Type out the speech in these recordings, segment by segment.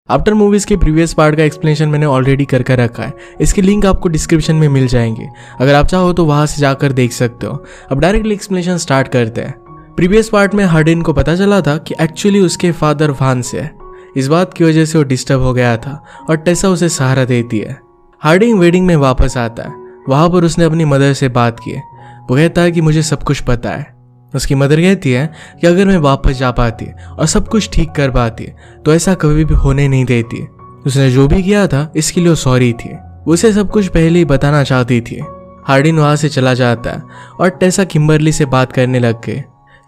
After movies के previous part का explanation मैंने ऑलरेडी कर रखा है, इसके लिंक आपको डिस्क्रिप्शन में मिल जाएंगे। अगर आप चाहो तो वहां से जाकर देख सकते हो। अब डायरेक्टली एक्सप्लेनेशन स्टार्ट करते हैं। प्रीवियस पार्ट में हार्डिन को पता चला था कि एक्चुअली उसके फादर वांस है। इस बात की वजह से वो डिस्टर्ब हो गया था और टेसा उसे सहारा देती है। हार्डिन वेडिंग में वापस आता है। वहां पर उसने अपनी मदर से बात की। वो कहता है कि मुझे सब कुछ पता है। उसकी मदर कहती है कि अगर मैं वापस जा पाती और सब कुछ ठीक कर पाती तो ऐसा कभी भी होने नहीं देती। उसने जो भी किया था इसके लिए वो सॉरी थी। उसे सब कुछ पहले ही बताना चाहती थी। हार्डिन वहां से चला जाता है और टेसा किम्बरली से बात करने लग गई।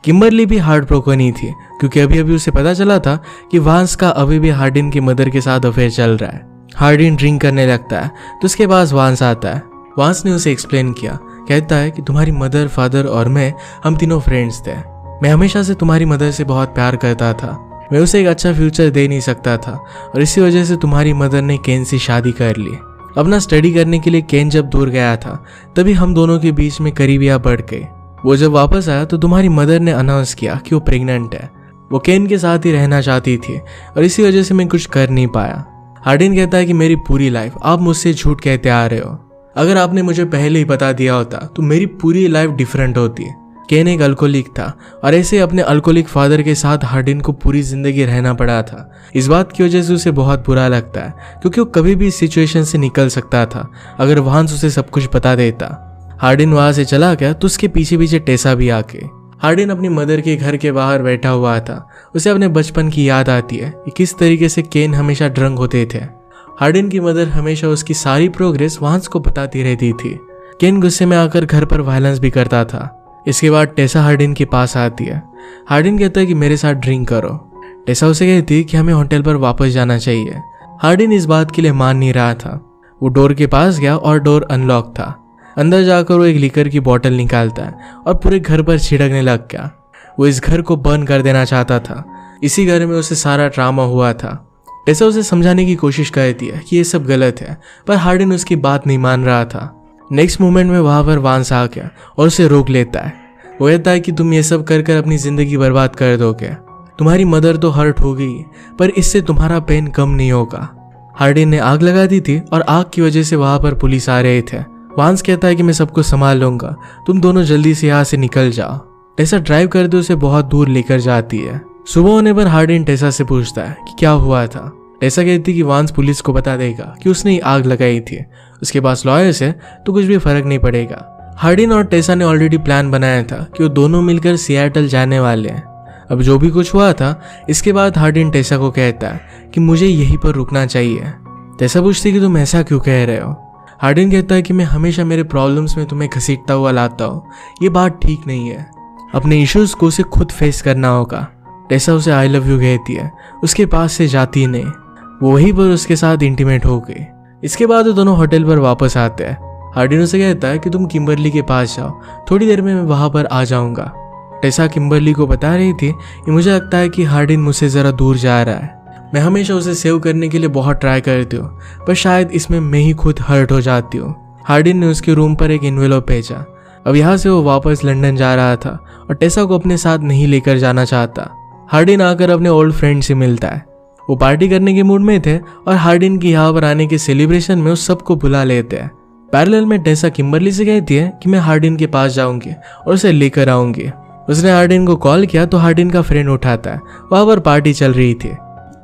किम्बरली भी हार्ट ब्रोकन ही थी क्योंकि अभी अभी उसे पता चला था कि वांस का अभी भी हार्डिन की मदर के साथ अफेयर चल रहा है। हार्डिन ड्रिंक करने लगता है तो उसके पास वांस आता है। वांस ने उसे एक्सप्लेन किया, कहता है कि तुम्हारी मदर, फादर और मैं, हम तीनों फ्रेंड्स थे। मैं हमेशा से तुम्हारी मदर से बहुत प्यार करता था। मैं उसे एक अच्छा फ्यूचर दे नहीं सकता था और इसी वजह से तुम्हारी मदर ने केन से शादी कर ली। अपना स्टडी करने के लिए केन जब दूर गया था तभी हम दोनों के बीच में करीबियां बढ़ गई। वो जब वापस आया तो तुम्हारी मदर ने अनाउंस किया कि वो प्रेग्नेंट है। वो केन के साथ ही रहना चाहती थी और इसी वजह से मैं कुछ कर नहीं पाया। हार्डिन कहता है कि मेरी पूरी लाइफ आप मुझसे झूठ कहते आ रहे हो। अगर आपने मुझे पहले ही बता दिया होता तो मेरी पूरी लाइफ डिफरेंट होती। केन एक अल्कोहलिक था और ऐसे अपने अल्कोहलिक फादर के साथ हार्डिन को पूरी जिंदगी रहना पड़ा था। इस बात की वजह से उसे बहुत बुरा लगता है क्योंकि वो कभी भी इस सिचुएशन से निकल सकता था अगर वांस उसे सब कुछ बता देता। हार्डिन वहां से चला गया तो उसके पीछे पीछे टेसा भी आके। हार्डिन अपनी मदर के घर के बाहर बैठा हुआ था। उसे अपने बचपन की याद आती है कि किस तरीके से केन हमेशा ड्रंक होते थे। हार्डिन की मदर हमेशा उसकी सारी प्रोग्रेस वांस को बताती रहती थी। केन गुस्से में आकर घर पर वायलेंस भी करता था। इसके बाद टेसा हार्डिन के पास आती है। हार्डिन कहता है कि मेरे साथ ड्रिंक करो। टेसा उसे कहती है कि हमें होटल पर वापस जाना चाहिए। हार्डिन इस बात के लिए मान नहीं रहा था। वो डोर के पास गया और डोर अनलॉक था। अंदर जाकर वो एक लिकर की बोतल निकालता है और पूरे घर पर छिड़कने लग गया। वो इस घर को बर्न कर देना चाहता था। इसी घर में उसे सारा ड्रामा हुआ था। टेसा उसे समझाने की कोशिश करती है कि ये सब गलत है, पर हार्डिन उसकी बात नहीं मान रहा था। नेक्स्ट मोमेंट में वहां पर वांस आ गया और उसे रोक लेता है। वो कहता है कि तुम ये सब कर कर अपनी जिंदगी बर्बाद कर दोगे। तुम्हारी मदर तो हर्ट हो गई पर इससे तुम्हारा पेन कम नहीं होगा। हार्डिन ने आग लगा दी थी और आग की वजह से वहां पर पुलिस आ रहे थे। वांस कहता है कि मैं सब कुछ संभाल लूंगा, तुम दोनों जल्दी से यहाँ से निकल जाओ। टेसा ड्राइव करते उसे बहुत दूर लेकर जाती है। सुबह होने पर हार्डिन टेसा से पूछता है कि क्या हुआ था। टेसा कहती कि वांस पुलिस को बता देगा कि उसने ही आग लगाई थी। उसके पास लॉयर्स है तो कुछ भी फर्क नहीं पड़ेगा। हार्डिन और टेसा ने ऑलरेडी प्लान बनाया था कि वो दोनों मिलकर सियाटल जाने वाले हैं। अब जो भी कुछ हुआ था इसके बाद हार्डिन टेसा को कहता है कि मुझे यहीं पर रुकना चाहिए। टेसा पूछती कि तुम ऐसा क्यों कह रहे हो। हार्डिन कहता है कि मैं हमेशा मेरे प्रॉब्लम्स में तुम्हें घसीटता हुआ लाता हूँ, ये बात ठीक नहीं है। अपने इश्यूज को उसे खुद फेस करना होगा। टेसा उसे आई लव यू कहती है। उसके पास से जाती नहीं। वो वहीं पर उसके साथ इंटीमेट हो गई। इसके बाद वो दोनों होटल पर वापस आते हैं। हार्डिन उसे कहता है कि तुम किम्बरली के पास जाओ, थोड़ी देर में मैं वहां पर आ जाऊंगा। टेसा किम्बरली को बता रही थी कि मुझे लगता है कि हार्डिन मुझसे जरा दूर जा रहा है। मैं हमेशा उसे सेव करने के लिए बहुत ट्राई करती हूँ पर शायद इसमें मैं ही खुद हर्ट हो जाती हूँ। हार्डिन ने उसके रूम पर एक एनवेलप भेजा। अब यहाँ से वो वापस लंदन जा रहा था और टेसा को अपने साथ नहीं लेकर जाना चाहता। हार्डिन आकर अपने ओल्ड फ्रेंड से मिलता है। वो पार्टी करने के मूड में थे और हार्डिन की यहाँ पर आने के सेलिब्रेशन में उस सबको बुला लेते हैं। पैरेलल में टेसा किम्बरली से कहती है कि मैं हार्डिन के पास जाऊंगी और उसे लेकर आऊंगी। उसने हार्डिन को कॉल किया तो हार्डिन का फ्रेंड उठाता है। वहां पर पार्टी चल रही थी।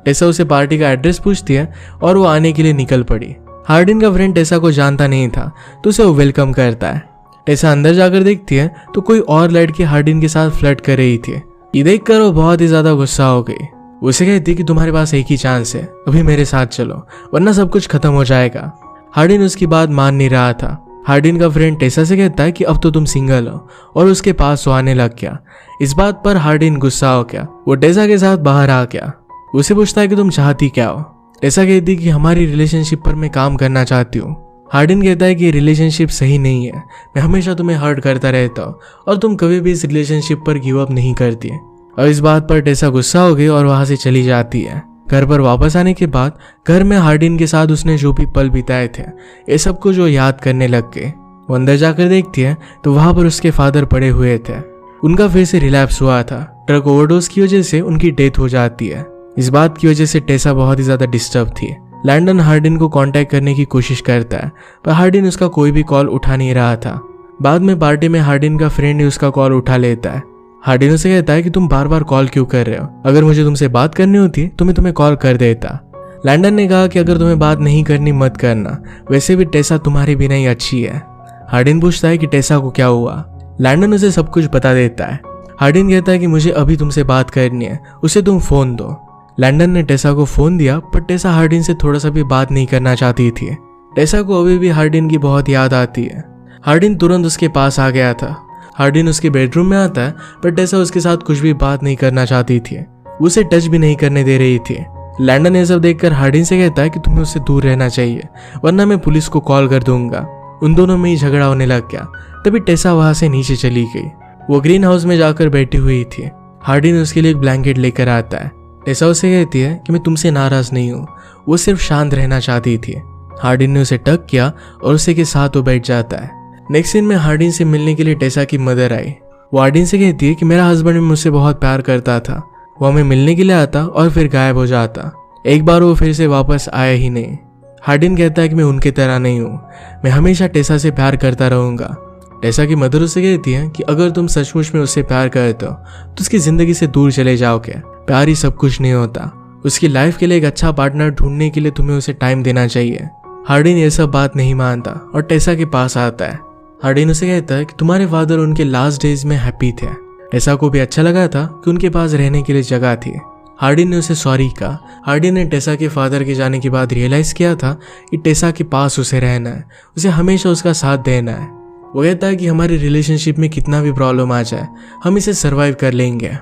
टेसा उसे पार्टी का एड्रेस पूछती है और वो आने के लिए निकल पड़ी। हार्डिन का फ्रेंड टेसा को जानता नहीं था तो उसे वो वेलकम करता है। टेसा अंदर जाकर देखती है तो कोई और लड़की हार्डिन के साथ फ्लर्ट कर रही थी। ये देखकर वो बहुत ही ज्यादा गुस्सा हो गई। उसे कहती कि तुम्हारे पास एक ही चांस है, अभी मेरे साथ चलो वरना सब कुछ खत्म हो जाएगा। हार्डिन उसकी बात मान नहीं रहा था। हार्डिन का फ्रेंड टेसा से कहता है कि अब तो तुम सिंगल हो और उसके पास वो आने लग गया। इस बात पर हार्डिन गुस्सा हो गया। वो टेसा के साथ बाहर आ गया। उसे पूछता है कि तुम चाहती क्या हो। टेसा कहती कि हमारी रिलेशनशिप पर मैं काम करना चाहती हूँ। हार्डिन कहता है कि रिलेशनशिप सही नहीं है, मैं हमेशा तुम्हें हर्ट करता रहता हूँ और तुम कभी भी इस रिलेशनशिप पर गिव अप नहीं करती। और इस बात पर टेसा गुस्सा हो गई और वहां से चली जाती है। घर पर वापस आने के बाद घर में हार्डिन के साथ उसने जो भी पल बिताए थे ये सब कुछ वो याद करने लग गए। वो अंदर जाकर देखती है तो वहां पर उसके फादर पड़े हुए थे। उनका फिर से रिलैप्स हुआ था। ड्रग ओवरडोज की वजह से उनकी डेथ हो जाती है। इस बात की वजह से टेसा बहुत ही ज़्यादा डिस्टर्ब थी। लैंडन हार्डिन को कांटेक्ट करने की कोशिश करता है, पर हार्डिन उसका कोई भी कॉल उठा नहीं रहा था। बाद में पार्टी में हार्डिन का फ्रेंड ही उसका कॉल उठा लेता है। हार्डिन उसे कहता है कि तुम बार बार कॉल क्यों कर रहे हो, अगर मुझे तुमसे बात करनी होती तो मैं तुम्हें कॉल कर देता। लैंडन ने कहा कि अगर तुम्हें बात नहीं करनी मत करना, वैसे भी टेसा तुम्हारे बिना ही अच्छी है। हार्डिन पूछता है कि टेसा को क्या हुआ। लैंडन उसे सब कुछ बता देता है। हार्डिन कहता है कि मुझे अभी तुमसे बात करनी है, उसे तुम फोन दो। लैंडन ने टेसा को फोन दिया, पर टेसा हार्डिन से थोड़ा सा भी बात नहीं करना चाहती थी। टेसा को अभी भी हार्डिन की बहुत याद आती है। हार्डिन तुरंत उसके पास आ गया था। हार्डिन उसके बेडरूम में आता है, पर टेसा उसके साथ कुछ भी बात नहीं करना चाहती थी, उसे टच भी नहीं करने दे रही थी। लैंडन ये सब देखकर हार्डिन से कहता है कि तुम्हें उससे दूर रहना चाहिए, वरना मैं पुलिस को कॉल कर दूंगा। उन दोनों में ही झगड़ा होने लग गया। तभी टेसा वहां से नीचे चली गई। वो ग्रीन हाउस में जाकर बैठी हुई थी। हार्डिन उसके लिए एक ब्लैंकेट लेकर आता है। टेसा उसे कहती है कि मैं तुमसे नाराज नहीं हूँ, वो सिर्फ शांत रहना चाहती थी। हार्डिन ने उसे टक किया और उसे के साथ वो बैठ जाता है। नेक्स्ट सीन में हार्डिन से मिलने के लिए टेसा की मदर आई। वो हार्डिन से कहती है कि मेरा हस्बैंड मुझसे बहुत प्यार करता था, वो हमें मिलने के लिए आता और फिर गायब हो जाता। एक बार वो फिर से वापस आया ही नहीं। हार्डिन कहता है कि मैं उनके तरह नहीं हूँ, मैं हमेशा टेसा से प्यार करता रहूंगा। टेसा की मदर उसे कहती है कि अगर तुम सचमुच में उससे प्यार करते हो तो उसकी जिंदगी से दूर चले जाओगे। प्यार ही सब कुछ नहीं होता, उसकी लाइफ के लिए एक अच्छा पार्टनर ढूंढने के लिए तुम्हें उसे टाइम देना चाहिए। हार्डिन ये सब बात नहीं मानता और टेसा के पास आता है। हार्डिन उसे कहता है कि तुम्हारे फादर उनके लास्ट डेज में हैप्पी थे। टेसा को भी अच्छा लगा था कि उनके पास रहने के लिए जगह थी। हार्डिन ने उसे सॉरी कहा। हार्डिन ने टेसा के फादर के जाने के बाद रियलाइज किया था कि टेसा के पास उसे रहना है, उसे हमेशा उसका साथ देना है। वो कहता है कि हमारी रिलेशनशिप में कितना भी प्रॉब्लम आ जाए हम इसे सर्वाइव कर लेंगे।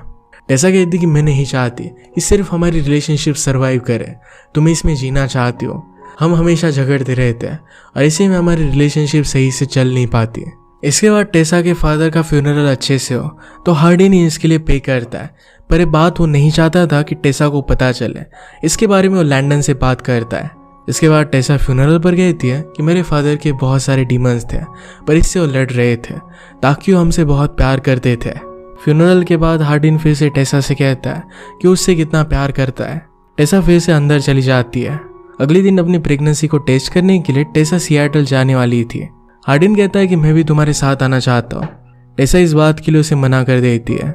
टेसा कहती कि मैं नहीं चाहती कि सिर्फ हमारी रिलेशनशिप सर्वाइव करे, तुम इसमें जीना चाहती हो। हम हमेशा झगड़ते रहते हैं और इसी में हमारी रिलेशनशिप सही से चल नहीं पाती। इसके बाद टेसा के फादर का फ्यूनरल अच्छे से हो तो हार्डिन ही इसके लिए पे करता है, पर ये बात वो नहीं चाहता था कि टेसा को पता चले। इसके बारे में वो लैंडन से बात करता है। इसके बाद टेसा फ्यूनरल पर कहती है कि मेरे फादर के बहुत सारे डीमंस थे, पर इससे वो लड़ रहे थे ताकि वो हमसे बहुत प्यार करते थे। फ्यूनरल के बाद हार्डिन फिर से टेसा से कहता है कि उससे कितना प्यार करता है। टेसा फिर से अंदर चली जाती है। अगले दिन अपनी प्रेगनेंसी को टेस्ट करने के लिए टेसा सियाटल जाने वाली थी। हार्डिन कहता है कि मैं भी तुम्हारे साथ आना चाहता हूँ। टेसा इस बात के लिए उसे मना कर देती है।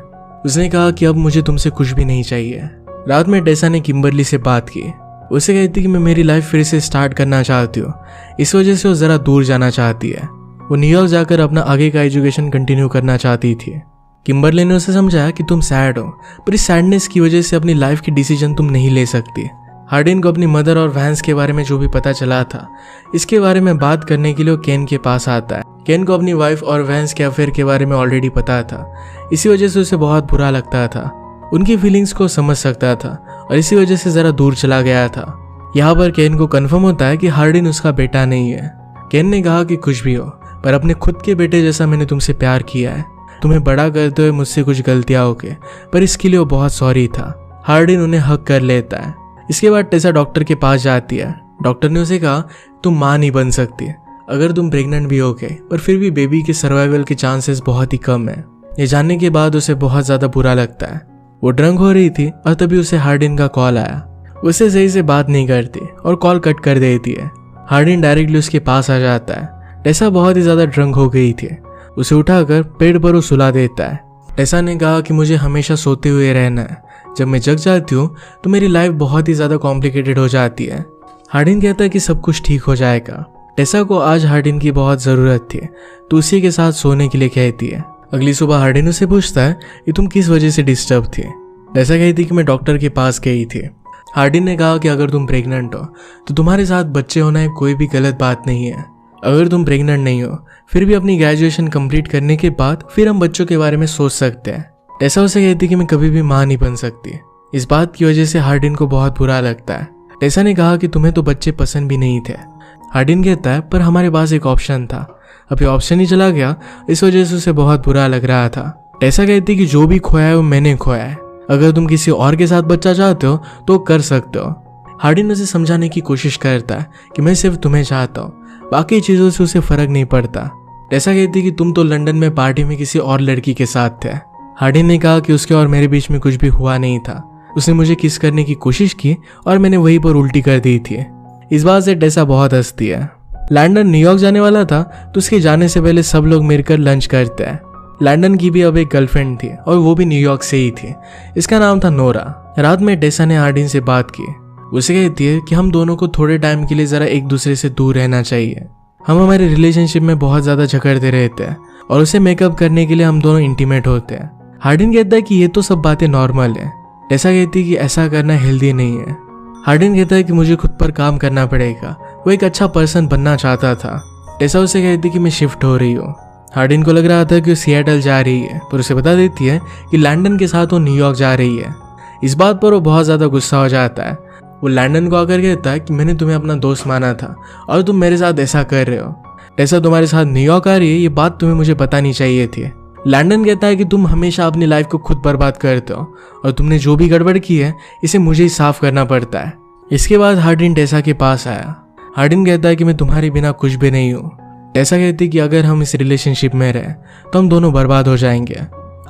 उसने कहा कि अब मुझे तुमसे कुछ भी नहीं चाहिए। रात में टेसा ने किम्बरली से बात की। उसे कहती कि मैं मेरी लाइफ फिर से स्टार्ट करना चाहती हूँ, इस वजह से वो ज़रा दूर जाना चाहती है। वो न्यूयॉर्क जाकर अपना आगे का एजुकेशन कंटिन्यू करना चाहती थी। किम्बरली ने उसे समझाया कि तुम सैड हो, पर इस सैडनेस की वजह से अपनी लाइफ की डिसीजन तुम नहीं ले सकती। हार्डिन को अपनी मदर और वैंस के बारे में जो भी पता चला था, इसके बारे में बात करने के लिए वो केन के पास आता है। केन को अपनी वाइफ और वैंस के अफेयर के बारे में ऑलरेडी पता था, इसी वजह से उसे बहुत बुरा लगता था। उनकी फीलिंग्स को समझ सकता था और इसी वजह से ज़रा दूर चला गया था। यहाँ पर केन को कन्फर्म होता है कि हार्डिन उसका बेटा नहीं है। केन ने कहा कि कुछ भी हो, पर अपने खुद के बेटे जैसा मैंने तुमसे प्यार किया है। तुम्हें बड़ा करते हुए मुझसे कुछ गलतियां हो गई, पर इसके लिए वो बहुत सॉरी था। हार्डिन उन्हें हक कर लेता है। इसके बाद टेसा डॉक्टर के पास जाती है। डॉक्टर ने उसे कहा तुम माँ नहीं बन सकती, अगर तुम प्रेग्नेंट भी हो गए, पर फिर भी बेबी के सर्वाइवल के चांसेस बहुत ही कम है। ये जानने के बाद उसे बहुत ज़्यादा बुरा लगता है। वो ड्रंक हो रही थी और तभी उसे हार्डिन का कॉल आया। उसे सही से बात नहीं करती और कॉल कट कर देती है। हार्डिन डायरेक्टली उसके पास आ जाता है। टेसा बहुत ही ज़्यादा ड्रंक हो गई थी। उसे उठाकर पेड़ पर वो सुला देता है। टेसा ने कहा कि मुझे हमेशा सोते हुए रहना है, जब मैं जग जाती हूँ तो मेरी लाइफ बहुत ही ज़्यादा कॉम्प्लिकेटेड हो जाती है। हार्डिन कहता है कि सब कुछ ठीक हो जाएगा। टेसा को आज हार्डिन की बहुत ज़रूरत थी तो उसी के साथ सोने के लिए कहती है। अगली सुबह हार्डिन उसे पूछता है कि तुम किस वजह से डिस्टर्ब थी। टेसा कहती कि मैं डॉक्टर के पास गई थी। हार्डिन ने कहा कि अगर तुम प्रेग्नेंट हो तो तुम्हारे साथ बच्चे होना कोई भी गलत बात नहीं है। अगर तुम प्रेग्नेंट नहीं हो फिर भी अपनी ग्रेजुएशन कंप्लीट करने के बाद फिर हम बच्चों के बारे में सोच सकते हैं। टेसा उसे कहती कि मैं कभी भी माँ नहीं बन सकती। इस बात की वजह से हार्डिन को बहुत बुरा लगता है। टेसा ने कहा कि तुम्हें तो बच्चे पसंद भी नहीं थे। हार्डिन कहता है पर हमारे पास एक ऑप्शन था, अब ये ऑप्शन ही चला गया, इस वजह से उसे बहुत बुरा लग रहा था। टेसा कहती कि जो भी खोया है वो मैंने खोया है, अगर तुम किसी और के साथ बच्चा चाहते हो तो कर सकते हो। हार्डिन उसे समझाने की कोशिश करता है कि मैं सिर्फ तुम्हें चाहता हूँ, बाकी चीज़ों से उसे फर्क नहीं पड़ता। टेसा कहती कि तुम तो लंदन में पार्टी में किसी और लड़की के साथ थे। हार्डिन ने कहा कि उसके और मेरे बीच में कुछ भी हुआ नहीं था, उसने मुझे किस करने की कोशिश की और मैंने वहीं पर उल्टी कर दी थी। इस बात से टेसा बहुत हंसती है। लैंडन न्यूयॉर्क जाने वाला था तो उसके जाने से पहले सब लोग मिलकर लंच करते हैं। लैंडन की भी अब एक गर्लफ्रेंड थी और वो भी न्यूयॉर्क से ही थी। इसका नाम था नोरा। रात में टेसा ने हार्डिन से बात की। उसे कहती है कि हम दोनों को थोड़े टाइम के लिए जरा एक दूसरे से दूर रहना चाहिए। हम हमारे रिलेशनशिप में बहुत ज्यादा झगड़ते रहते हैं और उसे मेकअप करने के लिए हम दोनों इंटीमेट होते हैं। हार्डिन कहता है कि ये तो सब बातें नॉर्मल है। टेसा कहती है कि ऐसा करना हेल्दी नहीं है। हार्डिन कहता है कि मुझे खुद पर काम करना पड़ेगा। वो एक अच्छा पर्सन बनना चाहता था। टेसा उसे कहती है कि मैं शिफ्ट हो रही हूँ। हार्डिन को लग रहा था कि वो सिएटल जा रही है, पर उसे बता देती है कि लैंडन के साथ वो न्यूयॉर्क जा रही है। इस बात पर वो बहुत ज़्यादा गुस्सा हो जाता है। वो लैंडन को आकर कहता है कि मैंने तुम्हें अपना दोस्त माना था और तुम मेरे साथ ऐसा कर रहे हो। टेसा तुम्हारे साथ न्यूयॉर्क आ रही है, ये बात तुम्हें मुझे बतानी चाहिए थी। लैंडन कहता है कि तुम हमेशा अपनी लाइफ को खुद बर्बाद करते हो और तुमने जो भी गड़बड़ की है इसे मुझे ही साफ करना पड़ता है। इसके बाद हार्डिन टेसा के पास आया। हार्डिन कहता है कि मैं तुम्हारे बिना कुछ भी नहीं हूँ। टेसा कहती है कि अगर हम इस रिलेशनशिप में रहे तो हम दोनों बर्बाद हो जाएंगे।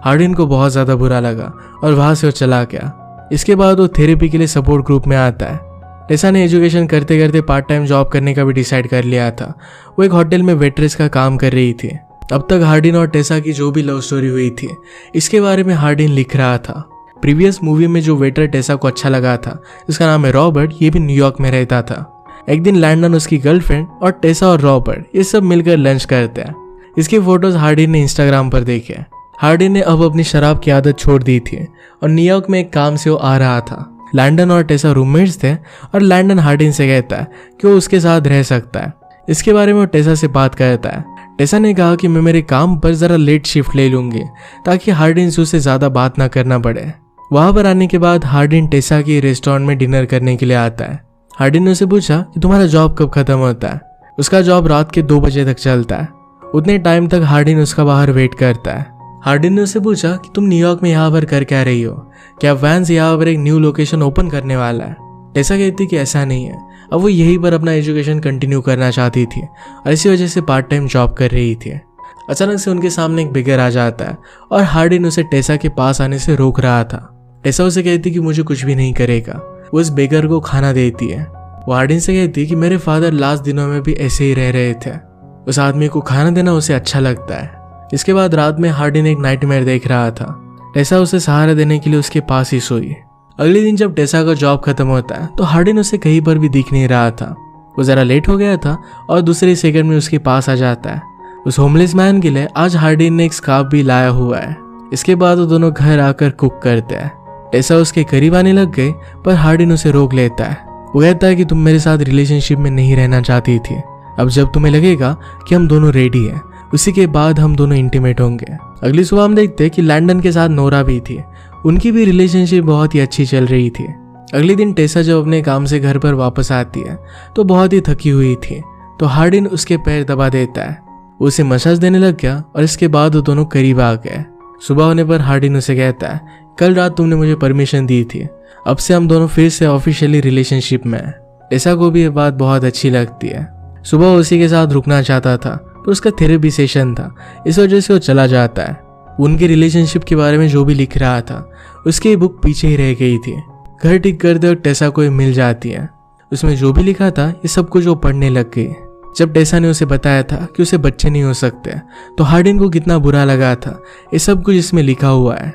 हार्डिन को बहुत ज़्यादा बुरा लगा और वहाँ से वो चला गया। इसके बाद वो थेरेपी के लिए सपोर्ट ग्रुप में आता है। टेसा ने एजुकेशन करते करते पार्ट टाइम जॉब करने का भी डिसाइड कर लिया था। वो एक होटल में वेट्रेस का काम कर रही थी। अब तक हार्डिन और टेसा की जो भी लव स्टोरी हुई थी इसके बारे में हार्डिन लिख रहा था। प्रीवियस मूवी में जो वेटर टेसा को अच्छा लगा था, इसका नाम है रॉबर्ट, ये भी न्यूयॉर्क में रहता था। एक दिन लैंडन, उसकी गर्लफ्रेंड और टेसा और रॉबर्ट ये सब मिलकर लंच करते हैं। इसकी फोटोज हार्डिन ने इंस्टाग्राम पर देखे। हार्डिन ने अब अपनी शराब की आदत छोड़ दी थी और न्यूयॉर्क में एक काम से वो आ रहा था। लैंडन और टेसा रूममेट्स थे और लैंडन हार्डिन से कहता है कि वो उसके साथ रह सकता है। इसके बारे में वो टेसा से बात करता है। टेसा ने कहा कि मैं मेरे काम पर जरा लेट शिफ्ट ले लूंगी ताकि हार्डिन से उससे ज्यादा बात ना करना पड़े। वहां पर आने के बाद हार्डिन टेसा के रेस्टोरेंट में डिनर करने के लिए आता है। हार्डिन ने उसे पूछा कि तुम्हारा जॉब कब खत्म होता है। उसका जॉब रात के 2 बजे तक चलता है। उतने टाइम तक हार्डिन उसका बाहर वेट करता है। हार्डिन ने उससे पूछा कि तुम न्यूयॉर्क में यहाँ पर कर क्या रही हो, क्या वैंस यहाँ पर एक न्यू लोकेशन ओपन करने वाला है। टेसा कहती कि ऐसा नहीं है, अब वो यहीं पर अपना एजुकेशन कंटिन्यू करना चाहती थी और इसी वजह से पार्ट टाइम जॉब कर रही थी। अचानक से उनके सामने एक बेगर आ जाता है और हार्डिन उसे टेसा के पास आने से रोक रहा था। टेसा उसे कहती कि मुझे कुछ भी नहीं करेगा। वो इस बेगर को खाना देती है। वो हार्डिन से कहती कि मेरे फादर लास्ट दिनों में भी ऐसे ही रह रहे थे। उस आदमी को खाना देना उसे अच्छा लगता है। इसके बाद रात में हार्डिन एक नाइटमेयर देख रहा था। टेसा उसे सहारा देने के लिए उसके पास ही सोई। अगले दिन जब टेसा का जॉब खत्म होता है तो हार्डिन उसे कहीं पर भी दिख नहीं रहा था। वो जरा लेट हो गया था और दूसरे सेकंड में उसके पास आ जाता है। उस होमलेस मैन के लिए आज हार्डिन ने एक स्कार्फ भी लाया हुआ है। इसके बाद वो दोनों घर आकर कुक करते हैं। टेसा उसके करीब आने लग गई पर हार्डिन उसे रोक लेता है। वो कहता है कि तुम मेरे साथ रिलेशनशिप में नहीं रहना चाहती थी। अब जब तुम्हें लगेगा कि हम दोनों रेडी हैं, उसी के बाद हम दोनों इंटीमेट होंगे। अगली सुबह हम देखते हैं कि लैंडन के साथ नोरा भी थी। उनकी भी रिलेशनशिप बहुत ही अच्छी चल रही थी। अगले दिन टेसा जब अपने काम से घर पर वापस आती है तो बहुत ही थकी हुई थी। तो हार्डिन उसके पैर दबा देता है। वो उसे मसाज देने लग गया और इसके बाद वो दोनों करीब आ गए। सुबह होने पर हार्डिन उसे कहता है, कल रात तुमने मुझे परमिशन दी थी, अब से हम दोनों फिर से ऑफिशियली रिलेशनशिप में हैं। टेसा को भी ये बात बहुत अच्छी लगती है। सुबह उसी के साथ रुकना चाहता था पर उसका थेरेपी सेशन था, इस वजह से वो चला जाता है। उनके रिलेशनशिप के बारे में जो भी लिख रहा था उसकी बुक पीछे ही रह गई थी। घर ठीक करते वक्त टेसा को मिल जाती है। उसमें जो भी लिखा था ये सब कुछ वो पढ़ने लग गई। जब टेसा ने उसे बताया था कि उसे बच्चे नहीं हो सकते तो हार्डिन को कितना बुरा लगा था। ये सब कुछ इसमें लिखा हुआ है।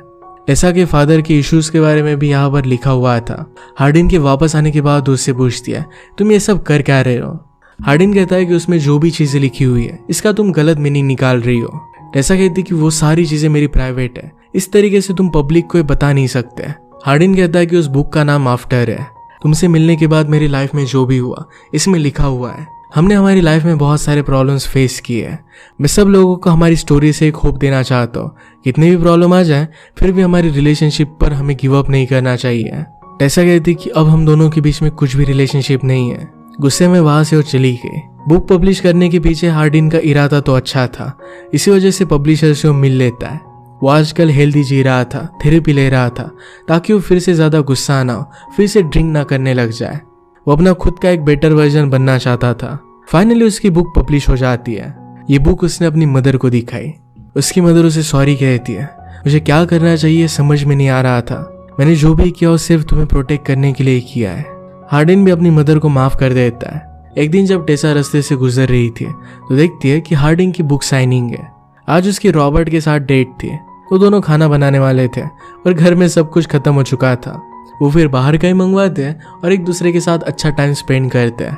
टेसा के फादर के इश्यूज के बारे में भी यहाँ पर लिखा हुआ था। हार्डिन के वापस आने के बाद उससे पूछती है, तुम ये सब कर क्या रहे हो। हार्डिन कहता है कि उसमें जो भी चीजें लिखी हुई है इसका तुम गलत मीनिंग निकाल रही हो। टेसा कहती कि वो सारी चीजें मेरी प्राइवेट है, इस तरीके से तुम पब्लिक को बता नहीं सकते। हार्डिन कहता है कि उस बुक का नाम आफ्टर है। तुमसे मिलने के बाद मेरी लाइफ में जो भी हुआ इसमें लिखा हुआ है। हमने हमारी लाइफ में बहुत सारे प्रॉब्लम्स फेस किए हैं। मैं सब लोगों को हमारी स्टोरी से एक होप देना चाहता हूँ, कितनी भी प्रॉब्लम आ जाए फिर भी हमारी रिलेशनशिप पर हमें गिव अप नहीं करना चाहिए। टेसा कहती कि अब हम दोनों के बीच में कुछ भी रिलेशनशिप नहीं है। गुस्से में वहां से वो चली गई। बुक पब्लिश करने के पीछे हार्डिन का इरादा तो अच्छा था, इसी वजह से पब्लिशर से वो मिल लेता है। वो आजकल हेल्दी जी रहा था, थेरेपी ले रहा था ताकि वो फिर से ज्यादा गुस्सा ना हो, फिर से ड्रिंक ना करने लग जाए। वो अपना खुद का एक बेटर वर्जन बनना चाहता था। फाइनली उसकी बुक पब्लिश हो जाती है। ये बुक उसने अपनी मदर को दिखाई। उसकी मदर उसे सॉरी कहती है। मुझे क्या करना चाहिए समझ में नहीं आ रहा था। मैंने जो भी किया वो सिर्फ तुम्हें प्रोटेक्ट करने के लिए किया है। हार्डिन भी अपनी मदर को माफ कर देता है। एक दिन जब टेसा रास्ते से गुजर रही थी तो देखती है कि हार्डिन की बुक साइनिंग है। आज उसकी रॉबर्ट के साथ डेट थी। वो दोनों खाना बनाने वाले थे और घर में सब कुछ खत्म हो चुका था। वो फिर बाहर का ही मंगवाते हैं और एक दूसरे के साथ अच्छा टाइम स्पेंड करते हैं।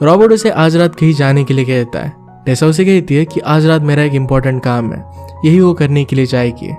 रॉबर्ट उसे आज रात कहीं जाने के लिए कहता है। टेसा उसे कहती है कि आज रात मेरा एक इम्पोर्टेंट काम है, यही वो करने के लिए जाएगी।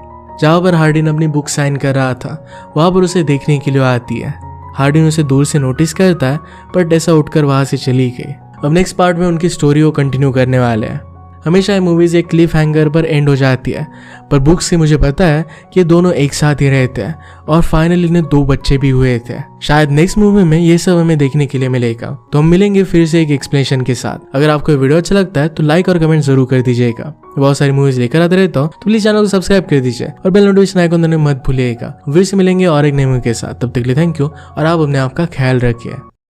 जहाँ पर हार्डिन अपनी बुक साइन कर रहा था वहाँ पर उसे देखने के लिए आती है। हार्डिन उसे दूर से नोटिस करता है पर टेसा उठकर वहाँ से चली गई। अब नेक्स्ट पार्ट में उनकी स्टोरी को कंटिन्यू करने वाले हैं। हमेशा ये मूवीज एक क्लिफ हैंगर पर एंड हो जाती है, पर बुक से मुझे पता है कि ये दोनों एक साथ ही रहते हैं और फाइनली इन्हें 2 बच्चे भी हुए थे। शायद नेक्स्ट मूवी में ये सब हमें देखने के लिए मिलेगा। तो हम मिलेंगे फिर से एक एक्सप्लेनेशन के साथ। अगर आपको वीडियो अच्छा लगता है तो लाइक और कमेंट जरूर कर दीजिएगा। बहुत सारी मूवीज लेकर आते रहता हूँ तो प्लीज चैनल को सब्सक्राइब कर दीजिए और बेल नोटिफिकेशन आइकन दबाना मत भूलिएगा। फिर से मिलेंगे और एक नई मूवी के साथ। तब तक के लिए थैंक यू और आप अपने आप का ख्याल रखिए।